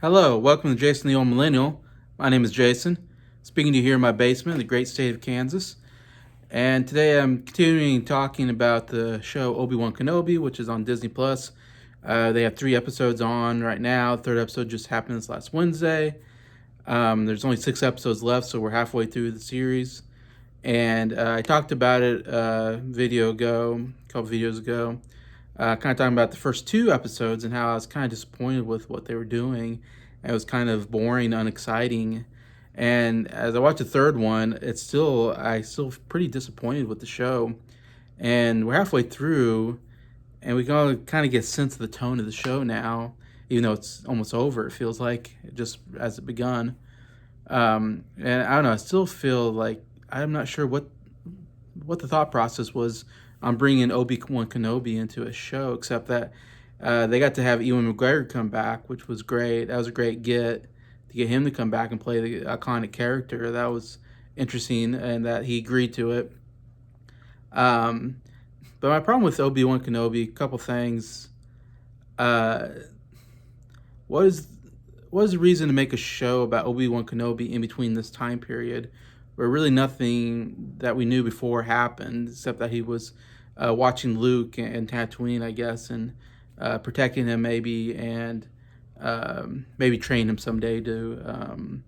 Hello, welcome to Jason the Old Millennial. My name is Jason, speaking to you here in my basement in the great state of Kansas. And today I'm continuing talking about the show Obi-Wan Kenobi, which is on Disney Plus. They have 3 episodes on right now. The third episode just happened this last Wednesday. There's only 6 episodes left, so we're halfway through the series. And I talked about it a couple videos ago, kind of talking about the first 2 episodes and how I was kind of disappointed with what they were doing. It was kind of boring, unexciting. And as I watched the third one, I still pretty disappointed with the show. And we're halfway through, and we can all kind of get a sense of the tone of the show now, even though it's almost over. It feels like just as it begun. And I don't know. I still feel like I'm not sure what the thought process was on bringing Obi-Wan Kenobi into a show, except that they got to have Ewan McGregor come back, which was great. That was a great get to get him to come back and play the iconic character. That was interesting, and that he agreed to it. Um, but my problem with Obi-Wan Kenobi, a couple things. Uh, what is what is the reason to make a show about Obi-Wan Kenobi in between this time period where really nothing that we knew before happened, except that he was watching Luke and Tatooine, I guess, and protecting him maybe, and maybe train him someday to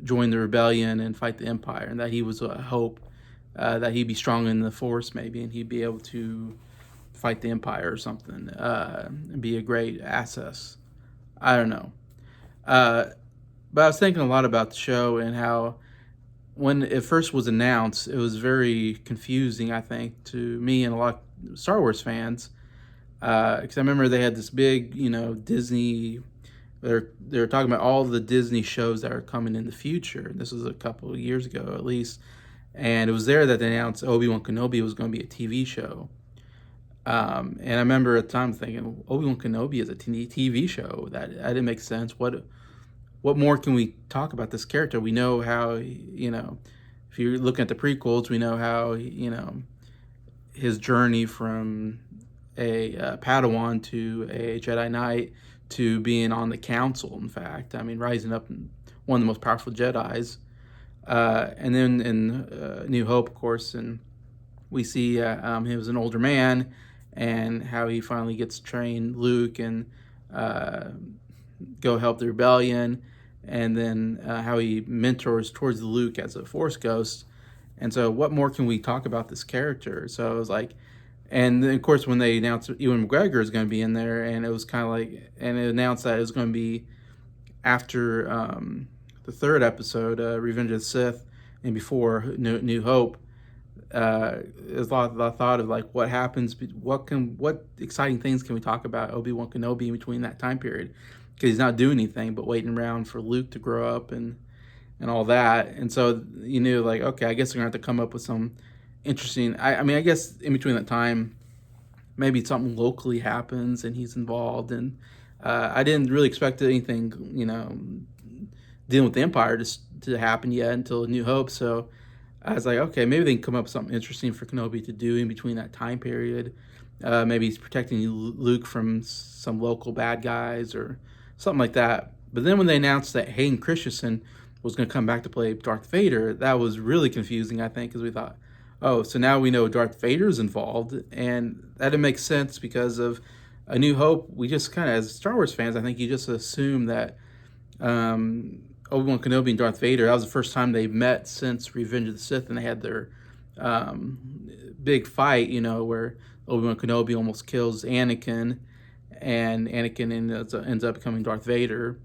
join the rebellion and fight the Empire, and that he was a hope that he'd be strong in the Force maybe, and he'd be able to fight the Empire or something, and be a great asset. I don't know. Uh, but I was thinking a lot about the show and how when it first was announced, it was very confusing, I think, to me and a lot of Star Wars fans. Because I remember they had this big, Disney. They're talking about all the Disney shows that are coming in the future. This was a couple of years ago, at least, and it was there that they announced Obi-Wan Kenobi was going to be a TV show. And I remember at the time thinking Obi-Wan Kenobi is a TV show. That didn't make sense. What more can we talk about this character? We know how, if you're looking at the prequels, we know how, his journey from a Padawan to a Jedi Knight to being on the Council, in fact. I mean, rising up one of the most powerful Jedis. And then in New Hope, of course, and we see he was an older man and how he finally gets to train Luke and go help the rebellion, and then how he mentors towards Luke as a Force ghost. And so, what more can we talk about this character? So it was like, and then of course when they announced Ewan McGregor is going to be in there, and it was kind of like, and it announced that it was going to be after the third episode, Revenge of the Sith, and before New Hope. There's a lot of thought of like what happens, what exciting things can we talk about Obi-Wan Kenobi in between that time period, because he's not doing anything but waiting around for Luke to grow up and all that. And so you knew, like, okay, I guess they're gonna have to come up with some interesting. I mean, I guess in between that time, maybe something locally happens and he's involved. And I didn't really expect anything, dealing with the Empire to happen yet until New Hope. So I was like, okay, maybe they can come up with something interesting for Kenobi to do in between that time period. Maybe he's protecting Luke from some local bad guys or something like that. But then when they announced that Hayden Christensen was going to come back to play Darth Vader, that was really confusing, I think, because we thought, oh, so now we know Darth Vader's involved. And that didn't make sense because of A New Hope. We just kind of, as Star Wars fans, I think you just assume that Obi-Wan Kenobi and Darth Vader, that was the first time they met since Revenge of the Sith, and they had their big fight, where Obi-Wan Kenobi almost kills Anakin, and Anakin ends up becoming Darth Vader.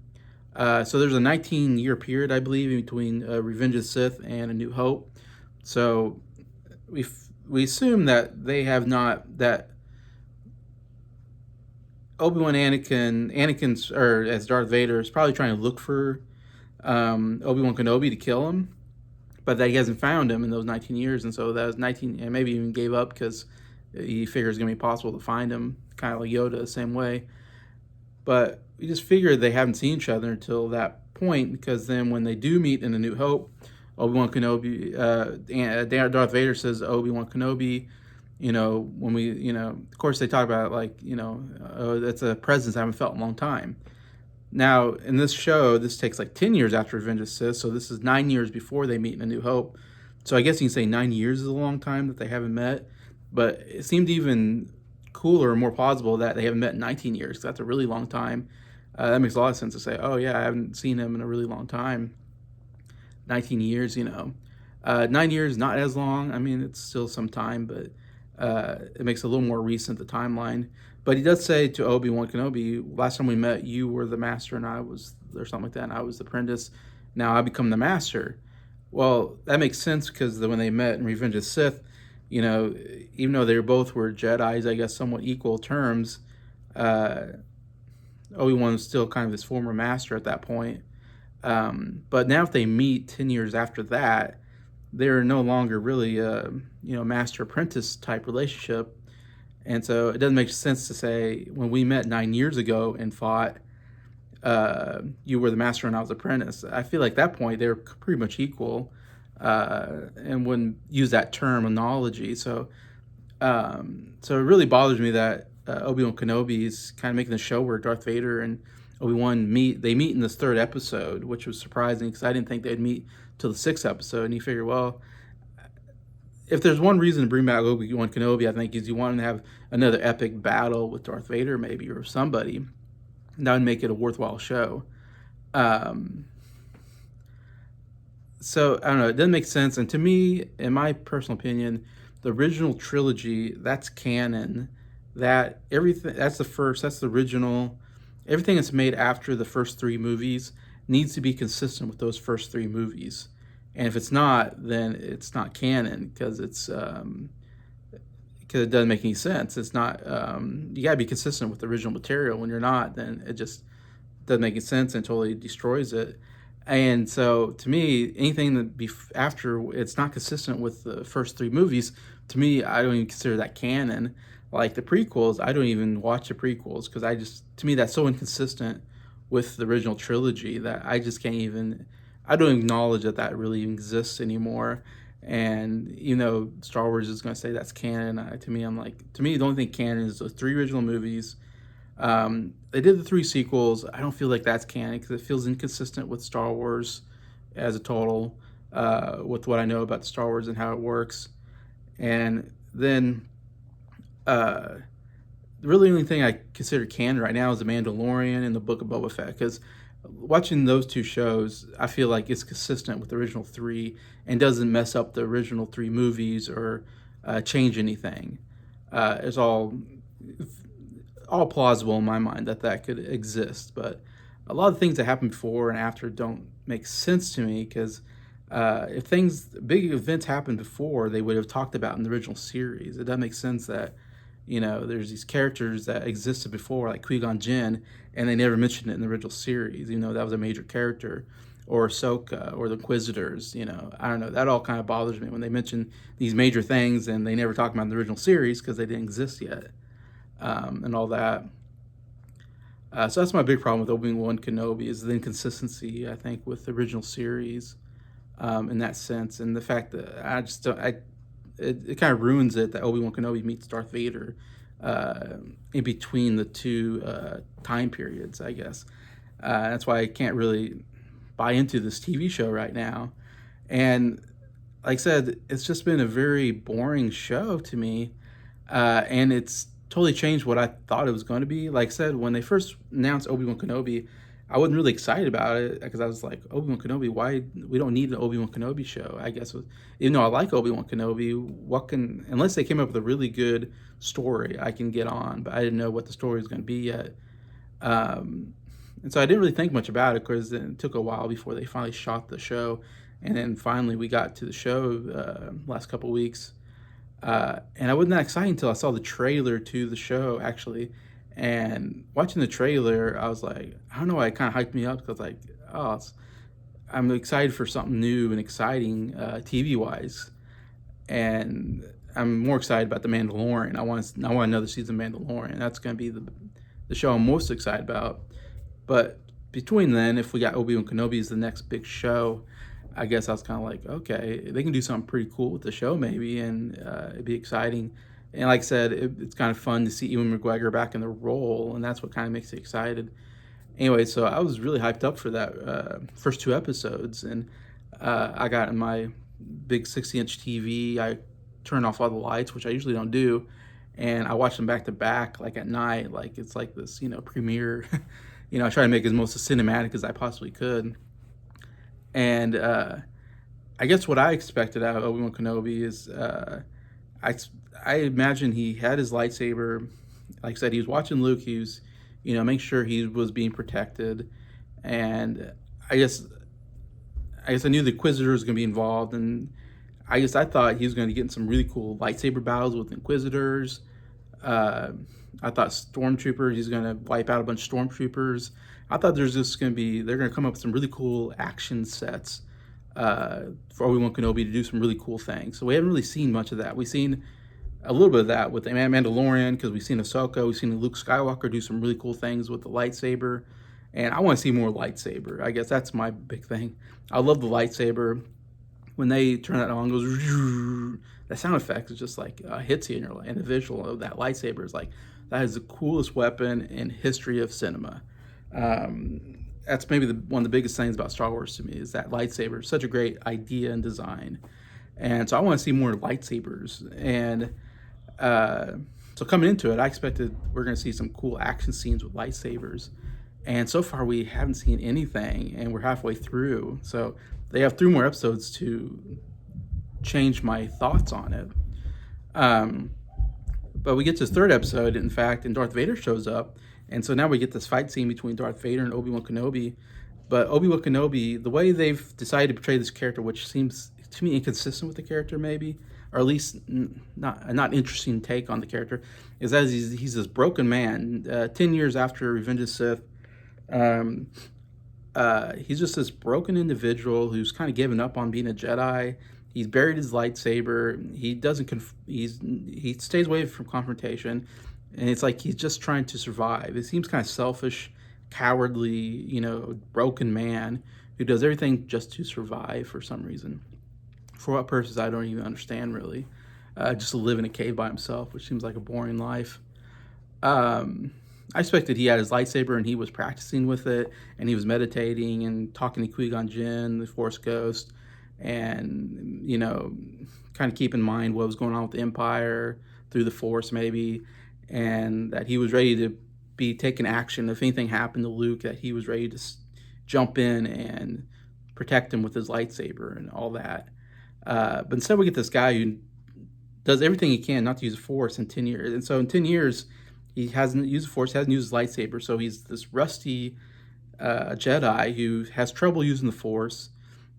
So there's a 19-year period, I believe, in between Revenge of the Sith and A New Hope. So we assume that they have not, that Obi-Wan Anakin's, or as Darth Vader, is probably trying to look for Obi-Wan Kenobi to kill him, but that he hasn't found him in those 19 years. And so that was 19, and maybe even gave up because he figures it's going to be possible to find him, kind of like Yoda, the same way. But we just figured they haven't seen each other until that point, because then when they do meet in A New Hope, Obi-Wan Kenobi, Darth Vader says Obi-Wan Kenobi, when we, of course they talk about, like, that's a presence I haven't felt in a long time. Now, in this show, this takes like 10 years after Revenge of the Sith, so this is 9 years before they meet in A New Hope. So I guess you can say 9 years is a long time that they haven't met, but it seemed even cooler and more plausible that they haven't met in 19 years, 'cause that's a really long time. That makes a lot of sense to say, oh yeah, I haven't seen him in a really long time. 19 years, 9 years, not as long. I mean, it's still some time, but it makes it a little more recent, the timeline. But he does say to Obi-Wan Kenobi, last time we met, you were the master and I was, or something like that, and I was the apprentice. Now I become the master. Well, that makes sense because when they met in Revenge of the Sith, even though they both were Jedis, I guess somewhat equal terms, uh, Obi-Wan was still kind of his former master at that point. But now if they meet 10 years after that, they're no longer really a master apprentice type relationship. And so it doesn't make sense to say when we met 9 years ago and fought, you were the master and I was apprentice. I feel like at that point they were pretty much equal, and wouldn't use that terminology. So it really bothers me that Obi-Wan Kenobi is kind of making the show where Darth Vader and Obi-Wan meet. They meet in this third episode, which was surprising because I didn't think they'd meet till the sixth episode. And you figure, well, if there's one reason to bring back Obi-Wan Kenobi, I think is you want him to have another epic battle with Darth Vader, maybe, or somebody. That would make it a worthwhile show. Um, so I don't know. It doesn't make sense. And to me, in my personal opinion, the original trilogy, that's canon. That everything, that's the first, that's the original. Everything that's made after the first three movies needs to be consistent with those first three movies. And if it's not, then it's not canon because because it doesn't make any sense. It's not. You gotta be consistent with the original material. When you're not, then it just doesn't make any sense and totally destroys it. And so, to me, anything that after it's not consistent with the first three movies, to me, I don't even consider that canon. Like the prequels, I don't even watch the prequels because to me, that's so inconsistent with the original trilogy that I just can't even. I don't acknowledge that that really exists anymore. And Star Wars is going to say that's canon. To me, the only thing canon is the three original movies. They did the three sequels. I don't feel like that's canon because it feels inconsistent with Star Wars as a total, with what I know about Star Wars and how it works. And then, the really only thing I consider canon right now is The Mandalorian and the Book of Boba Fett because watching those two shows, I feel like it's consistent with the original three and doesn't mess up the original three movies or change anything. It's all plausible in my mind that could exist, but a lot of things that happen before and after don't make sense to me because if big events happened before, they would have talked about in the original series. It doesn't make sense that there's these characters that existed before, like Qui-Gon Jinn, and they never mentioned it in the original series. That was a major character, or Ahsoka, or the Inquisitors. I don't know. That all kind of bothers me when they mention these major things and they never talk about in the original series because they didn't exist yet, and all that. So that's my big problem with Obi-Wan Kenobi is the inconsistency, I think, with the original series, in that sense, and the fact that I just don't. It kind of ruins it that Obi-Wan Kenobi meets Darth Vader in between the two time periods, I guess. That's why I can't really buy into this TV show right now. And like I said, it's just been a very boring show to me. And it's totally changed what I thought it was going to be. Like I said, when they first announced Obi-Wan Kenobi, I wasn't really excited about it because I was like, Obi-Wan Kenobi, why? We don't need an Obi-Wan Kenobi show, I guess. Even though I like Obi-Wan Kenobi, unless they came up with a really good story, I can get on. But I didn't know what the story was going to be yet. And so I didn't really think much about it because it took a while before they finally shot the show. And then finally we got to the show last couple weeks. And I wasn't that excited until I saw the trailer to the show, actually. And watching the trailer, I was like, I don't know, it kind of hyped me up because like, I'm excited for something new and exciting TV wise, and I'm more excited about The Mandalorian. I want another season of Mandalorian. That's going to be the show I'm most excited about. But between then, if we got Obi-Wan Kenobi as the next big show, I guess I was kind of like, okay, they can do something pretty cool with the show maybe, and it'd be exciting. And like I said, it's kind of fun to see Ewan McGregor back in the role, and that's what kind of makes it excited. Anyway, so I was really hyped up for that first two episodes, and I got in my big 60-inch TV. I turned off all the lights, which I usually don't do, and I watched them back to back, like at night, like it's like this, premiere. I try to make it as most as cinematic as I possibly could, and I guess what I expected out of Obi-Wan Kenobi is I I imagine he had his lightsaber. Like I said, he was watching Luke. He was, make sure he was being protected, and I guess I knew the Inquisitor was going to be involved, and I guess I thought he was going to get in some really cool lightsaber battles with Inquisitors. Uh, I thought stormtroopers. He's going to wipe out a bunch of stormtroopers. I thought there's just going to be they're going to come up with some really cool action sets for Obi-Wan Kenobi to do some really cool things. So we haven't really seen much of that. We've seen a little bit of that with the Mandalorian because we've seen Ahsoka, we've seen Luke Skywalker do some really cool things with the lightsaber, and I want to see more lightsaber. I guess that's my big thing. I love the lightsaber. When they turn that on, goes that sound effect is just like hits you in the visual of that lightsaber is like that is the coolest weapon in history of cinema. That's maybe one of the biggest things about Star Wars to me is that lightsaber. Such a great idea and design, and so I want to see more lightsabers. And so coming into it, I expected we're going to see some cool action scenes with lightsabers, and so far we haven't seen anything, and we're halfway through. So they have 3 more episodes to change my thoughts on it. But we get to the 3rd episode, in fact, and Darth Vader shows up. And so now we get this fight scene between Darth Vader and Obi-Wan Kenobi. But Obi-Wan Kenobi, the way they've decided to portray this character, which seems to me inconsistent with the character maybe, or at least not interesting take on the character, is that he's this broken man. 10 years after Revenge of the Sith, he's just this broken individual who's kind of given up on being a Jedi. He's buried his lightsaber. He doesn't. He stays away from confrontation, and it's like he's just trying to survive. It seems kind of selfish, cowardly, broken man who does everything just to survive for some reason. For what purpose, I don't even understand really. Just to live in a cave by himself, which seems like a boring life. I expected he had his lightsaber and he was practicing with it, and he was meditating and talking to Qui-Gon Jinn, the Force Ghost, and kind of keep in mind what was going on with the Empire through the Force maybe, and that he was ready to be taking action if anything happened to Luke, that he was ready to jump in and protect him with his lightsaber and all that. But instead we get this guy who does everything he can not to use the Force in 10 years. And so in 10 years, he hasn't used the Force, hasn't used his lightsaber. So he's this rusty Jedi who has trouble using the Force.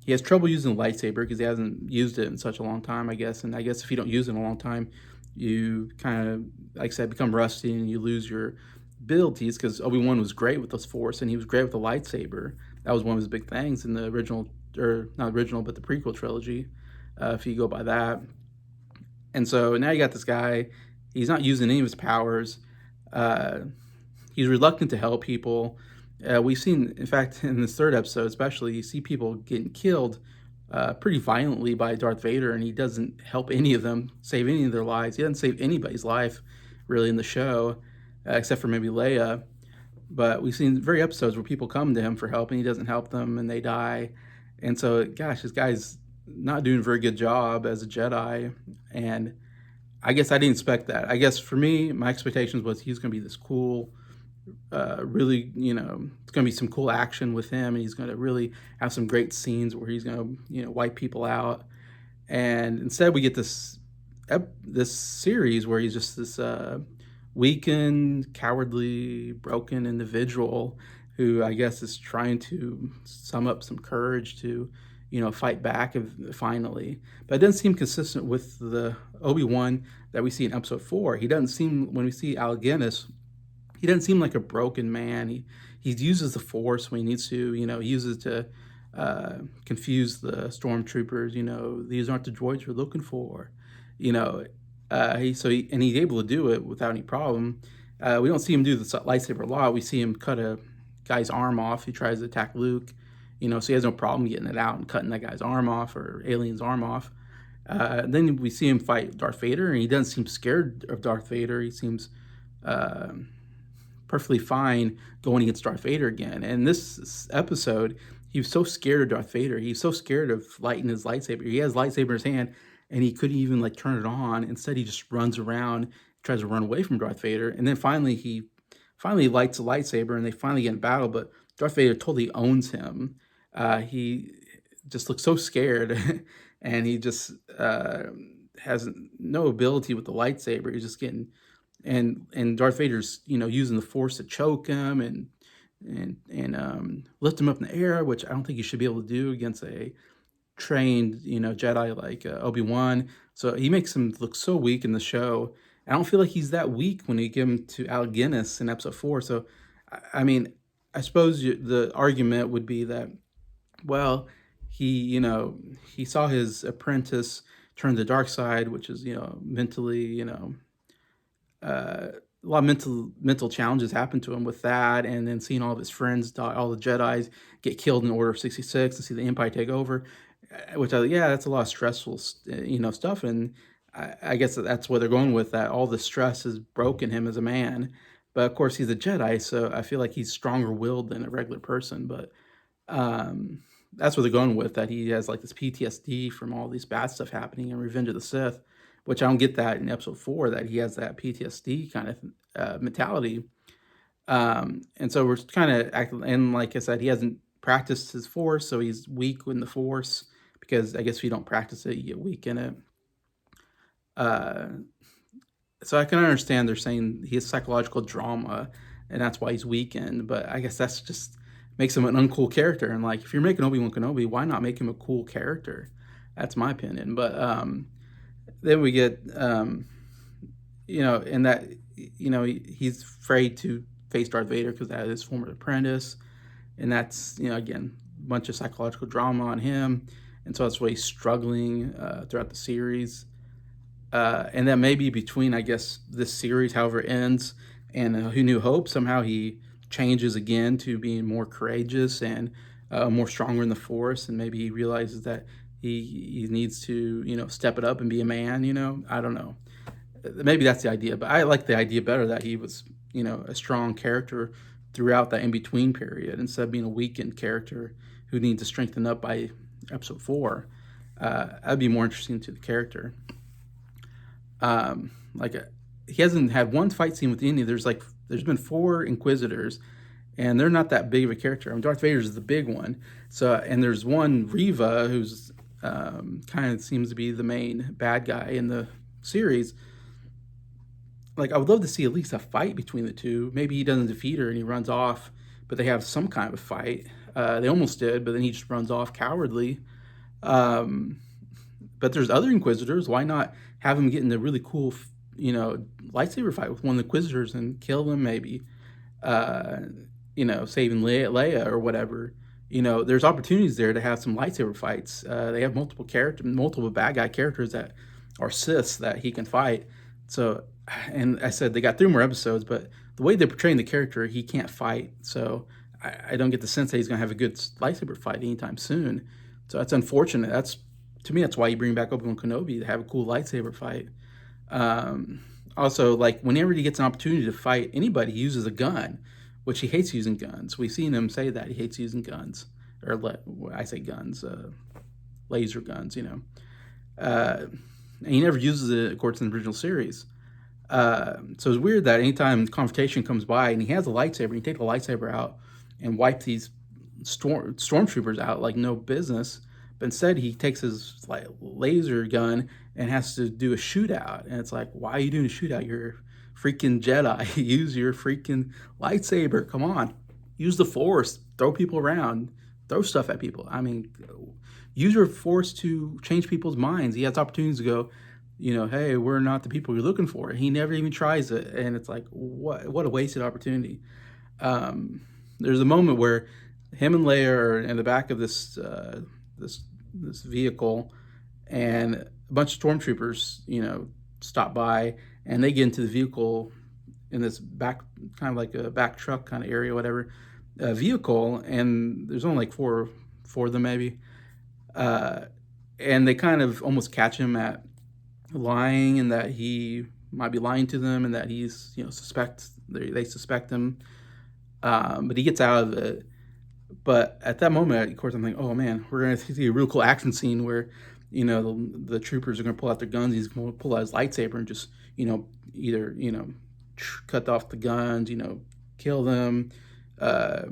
He has trouble using the lightsaber because he hasn't used it in such a long time, I guess. And I guess if you don't use it in a long time, you kind of, like I said, become rusty and you lose your abilities, because Obi-Wan was great with the Force and he was great with the lightsaber. That was one of his big things in the original, or not original, but the prequel trilogy, if you go by that. And so now you got this guy, he's not using any of his powers. He's reluctant to help people. We've seen, in fact, in this 3rd episode especially, you see people getting killed pretty violently by Darth Vader, and he doesn't help any of them, save any of their lives. He doesn't save anybody's life, really, in the show, except for maybe Leia. But we've seen very episodes where people come to him for help, and he doesn't help them, and they die. And so, gosh, this guy's not doing a very good job as a Jedi, and I guess I didn't expect that. I guess for me, my expectations was he's going to be this cool, really, it's going to be some cool action with him, and he's going to really have some great scenes where he's going to, wipe people out. And instead, we get this series where he's just this weakened, cowardly, broken individual who I guess is trying to sum up some courage to, fight back finally. But it doesn't seem consistent with the Obi-Wan that we see in episode 4. He doesn't seem, when we see Alec Guinness, he doesn't seem like a broken man. He uses the Force when he needs to, he uses it to confuse the stormtroopers, these aren't the droids we're looking for, he's able to do it without any problem. We don't see him do the lightsaber a lot. We see him cut a guy's arm off. He tries to attack Luke, so he has no problem getting it out and cutting that guy's arm off, or alien's arm off. Then we see him fight Darth Vader, and he doesn't seem scared of Darth Vader. He seems perfectly fine going against Darth Vader again. And this episode, he was so scared of Darth Vader. He's so scared of lighting his lightsaber. He has lightsaber in his hand, and he couldn't even like turn it on. Instead, he just runs around, tries to run away from Darth Vader, and then finally lights a lightsaber, and they finally get in battle. But Darth Vader totally owns him. He just looks so scared, and he just has no ability with the lightsaber. He's just getting and Darth Vader's using the Force to choke him and lift him up in the air, which I don't think you should be able to do against a trained Jedi like Obi-Wan. So he makes him look so weak in the show. I don't feel like he's that weak when you give him to Alec Guinness in episode 4. So I mean, I suppose the argument would be that, well, he saw his apprentice turn to the dark side, which is mentally a lot of mental challenges happen to him with that, and then seeing all of his friends die, all the Jedi's get killed in Order of 66, and see the Empire take over, which that's a lot of stressful stuff, and I guess that's where they're going with that. All the stress has broken him as a man, but of course he's a Jedi, so I feel like he's stronger willed than a regular person, but that's what they're going with, that he has like this PTSD from all these bad stuff happening in Revenge of the Sith, which I don't get that in episode 4, that he has that PTSD kind of mentality. And so we're kind of acting, and like I said, he hasn't practiced his Force, so he's weak in the Force, because I guess if you don't practice it, you get weak in it. So I can understand they're saying he has psychological trauma, and that's why he's weakened, but I guess that's just makes him an uncool character. And like, if you're making Obi-Wan Kenobi, why not make him a cool character? That's my opinion. But then we get and that he's afraid to face Darth Vader because that is his former apprentice, and that's again a bunch of psychological drama on him, and so that's why he's struggling throughout the series. And then maybe between, I guess, this series, however it ends, and Who New Hope, somehow he changes again to being more courageous and more stronger in the Force, and maybe he realizes that he needs to step it up and be a man. I don't know. Maybe that's the idea, but I like the idea better that he was a strong character throughout that in between period, instead of being a weakened character who needs to strengthen up by episode 4. That'd be more interesting to the character. He hasn't had one fight scene with any. There's been 4 Inquisitors, and they're not that big of a character. I mean, Darth Vader is the big one. So, and there's one Reva who's kind of seems to be the main bad guy in the series. Like, I would love to see at least a fight between the two. Maybe he doesn't defeat her and he runs off, but they have some kind of a fight. They almost did, but then he just runs off cowardly. But there's other Inquisitors. Why not have him get in a really cool, lightsaber fight with one of the Inquisitors and kill them? Maybe, saving Leia or whatever. There's opportunities there to have some lightsaber fights. They have multiple bad guy characters that are Siths that he can fight. So, and I said they got 3 more episodes, but the way they're portraying the character, he can't fight. So I don't get the sense that he's gonna have a good lightsaber fight anytime soon. So that's unfortunate. To me, that's why you bring back Obi-Wan Kenobi, to have a cool lightsaber fight. Also, like, whenever he gets an opportunity to fight anybody, he uses a gun, which he hates using guns. We've seen him say that he hates using guns, or I say guns, laser guns. And he never uses it, of course, in the original series. So it's weird that anytime confrontation comes by and he has a lightsaber, he take the lightsaber out and wipe these stormtroopers out like no business. But instead, he takes his laser gun and has to do a shootout. And it's like, why are you doing a shootout? You're a freaking Jedi. Use your freaking lightsaber. Come on. Use the Force. Throw people around. Throw stuff at people. I mean, use your Force to change people's minds. He has opportunities to go, hey, we're not the people you're looking for. He never even tries it. And it's like, what a wasted opportunity. There's a moment where him and Leia are in the back of this vehicle, and a bunch of stormtroopers, stop by, and they get into the vehicle in this back, kind of like a back truck kind of area, whatever, vehicle, and there's only like four of them maybe, and they kind of almost catch him at lying, and that he might be lying to them, and that he's suspects They suspect him, but he gets out of it. But at that moment, of course, I'm like, oh man, we're gonna see a real cool action scene where, the troopers are gonna pull out their guns. He's gonna pull out his lightsaber and just, either cut off the guns, kill them, uh,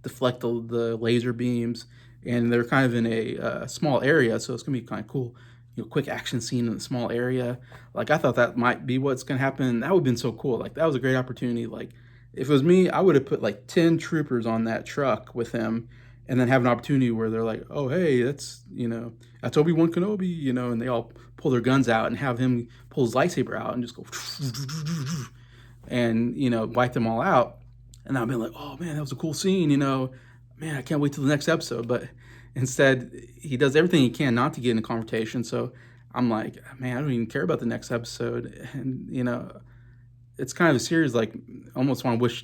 deflect the laser beams, and they're kind of in a small area, so it's gonna be kind of cool. Quick action scene in a small area. Like I thought that might be what's gonna happen. That would have been so cool. Like that was a great opportunity. Like if it was me, I would have put like 10 troopers on that truck with him, and then have an opportunity where they're like, oh hey, that's Obi-Wan Kenobi, and they all pull their guns out and have him pull his lightsaber out and just go and wipe them all out. And I've been like, oh man, that was a cool scene, man, I can't wait till the next episode. But instead, he does everything he can not to get in a confrontation. So I'm like, man, I don't even care about the next episode. And it's kind of a series like almost want to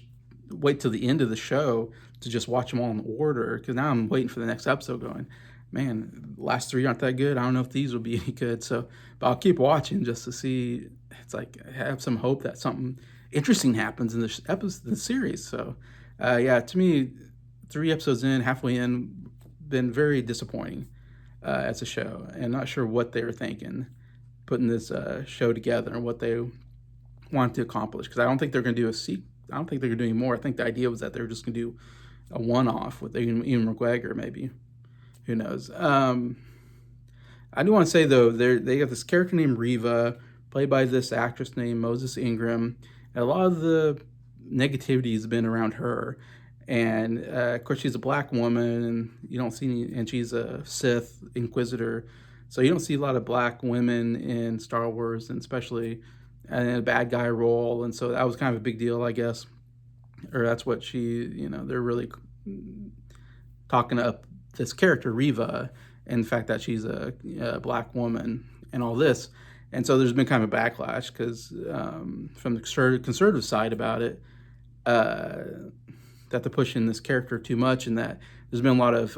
wait till the end of the show to just watch them all in order, because now I'm waiting for the next episode going, man, the last 3 aren't that good. I don't know if these will be any good. So, but I'll keep watching just to see. It's like I have some hope that something interesting happens in this episode, the series. So, yeah, to me, 3 episodes in, halfway in, been very disappointing as a show, and not sure what they were thinking putting this show together and what they wanted to accomplish. Because I don't think they're going to do a sequel. I don't think they're going to do any more. I think the idea was that they were just going to do a one-off with Ian McGregor, maybe. Who knows? I do want to say though, they got this character named Reva, played by this actress named Moses Ingram. And a lot of the negativity has been around her, and of course she's a black woman, and you don't see any, and she's a Sith Inquisitor, so you don't see a lot of black women in Star Wars, and especially in a bad guy role. And so that was kind of a big deal, I guess, or that's what they're really talking up this character Reva, and the fact that she's a black woman and all this. And so there's been kind of a backlash because from the conservative side about it, that they're pushing this character too much, and that there's been a lot of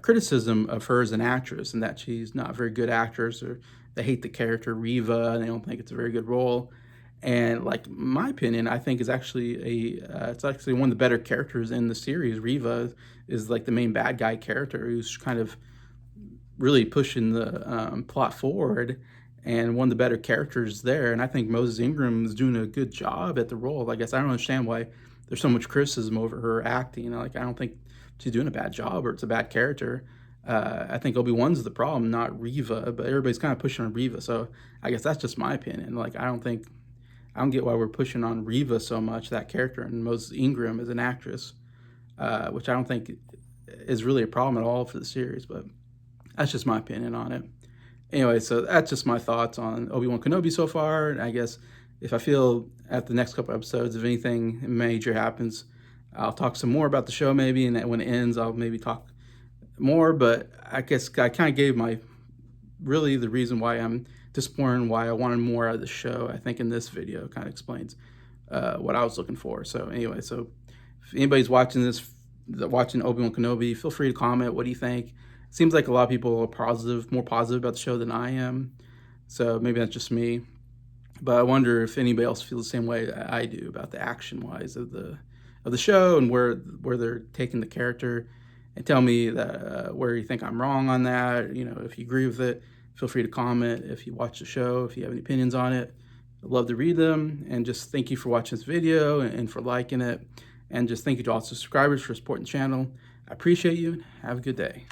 criticism of her as an actress, and that she's not a very good actress, or they hate the character Reva and they don't think it's a very good role. And like my opinion, I think is actually it's actually one of the better characters in the series. Reva is like the main bad guy character who's kind of really pushing the plot forward, and one of the better characters there. And I think Moses Ingram is doing a good job at the role. I guess I don't understand why there's so much criticism over her acting. Like I don't think she's doing a bad job or it's a bad character. I think Obi-Wan's the problem, not Reva, but everybody's kind of pushing on Reva. So I guess that's just my opinion. Like I don't get why we're pushing on Reva so much, that character, and Moses Ingram as an actress, which I don't think is really a problem at all for the series, but that's just my opinion on it. Anyway, so that's just my thoughts on Obi-Wan Kenobi so far. And I guess if I feel at the next couple episodes, if anything major happens, I'll talk some more about the show maybe, and when it ends, I'll maybe talk more. But I guess I kind of gave really the reason why I'm disappointed, why I wanted more out of the show. I think in this video kind of explains what I was looking for. So anyway, so if anybody's watching Obi-Wan Kenobi, feel free to comment. What do you think? It seems like a lot of people are more positive about the show than I am. So maybe that's just me. But I wonder if anybody else feels the same way I do about the action-wise of the show, and where they're taking the character. And tell me that where you think I'm wrong on that. If you agree with it, feel free to comment. If you watch the show, if you have any opinions on it, I'd love to read them. And just thank you for watching this video and for liking it. And just thank you to all subscribers for supporting the channel. I appreciate you. Have a good day.